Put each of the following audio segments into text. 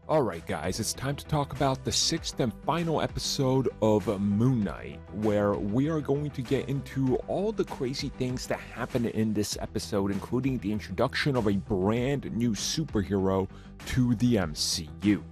Alright guys, it's time to talk about the 6th and final episode of Moon Knight, where we are going to get into all the crazy things that happen in this episode, including the introduction of a brand new superhero to the MCU.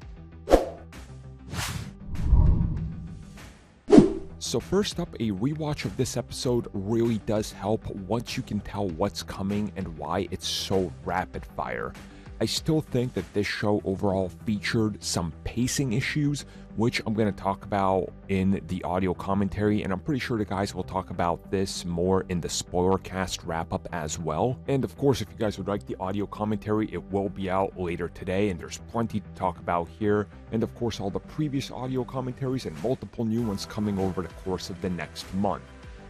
So first up, a rewatch of this episode really does help once you can tell what's coming and why it's so rapid fire. I still think that this show overall featured some pacing issues, which I'm going to talk about in the audio commentary, and I'm pretty sure the guys will talk about this more in the spoilercast wrap-up as well. And of course, if you guys would like the audio commentary, it will be out later today, and there's plenty to talk about here. And of course, all the previous audio commentaries and multiple new ones coming over the course of the next month.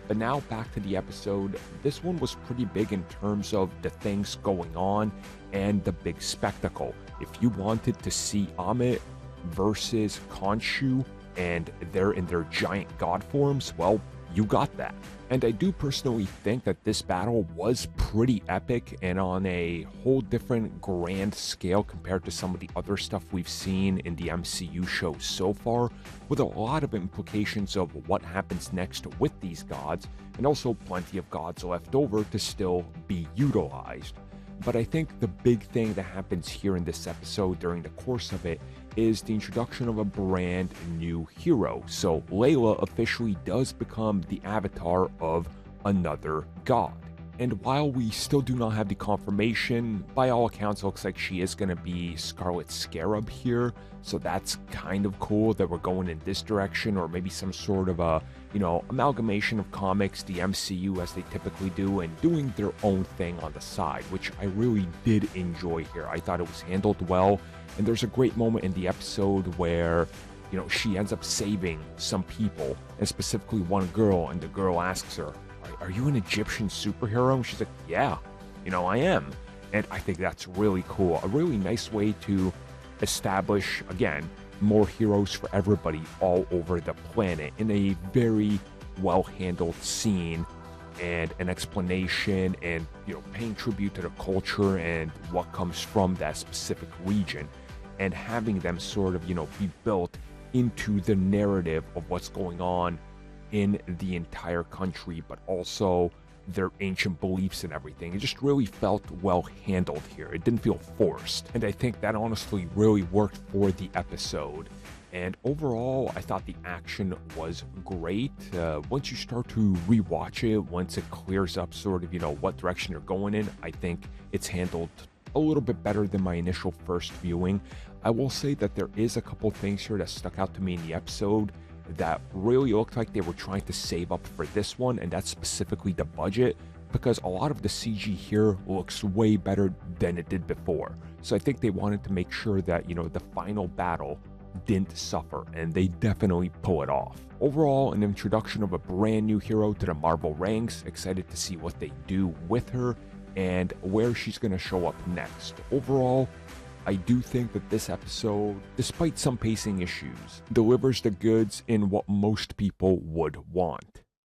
But now back to the episode. This one was pretty big in terms of the things going on and the big spectacle. If you wanted to see Amit versus Khonshu and they're in their giant god forms, well, you got that. And I do personally think that this battle was pretty epic and on a whole different grand scale compared to some of the other stuff we've seen in the MCU show so far, with a lot of implications of what happens next with these gods, and also plenty of gods left over to still be utilized. But I think the big thing that happens here in this episode during the course of it is the introduction of a brand new hero. So Layla officially does become the avatar of another god. And while we still do not have the confirmation, by all accounts it looks like she is going to be Scarlet Scarab here. So that's kind of cool that we're going in this direction, or maybe some sort of a, amalgamation of comics, the MCU as they typically do, and doing their own thing on the side, which I really did enjoy here. I thought it was handled well, and there's a great moment in the episode where she ends up saving some people, and specifically one girl, and the girl asks her, are you an Egyptian superhero? And she's like, yeah, I am. And I think that's really cool. A really nice way to establish, again, more heroes for everybody all over the planet in a very well-handled scene and an explanation and, paying tribute to the culture and what comes from that specific region, and having them sort of, be built into the narrative of what's going on in the entire country, but also their ancient beliefs and everything. It just really felt well handled here. It didn't feel forced. And I think that honestly really worked for the episode. And overall, I thought the action was great. Once you start to rewatch it, once it clears up sort of, what direction you're going in, I think it's handled a little bit better than my initial first viewing. I will say that there is a couple things here that stuck out to me in the episode that really looked like they were trying to save up for this one, and that's specifically the budget, because a lot of the CG here looks way better than it did before. So I think they wanted to make sure that, the final battle didn't suffer, and they definitely pull it off. Overall, an introduction of a brand new hero to the Marvel ranks. Excited to see what they do with her and where she's going to show up next. Overall, I do think that this episode, despite some pacing issues, delivers the goods in what most people would want.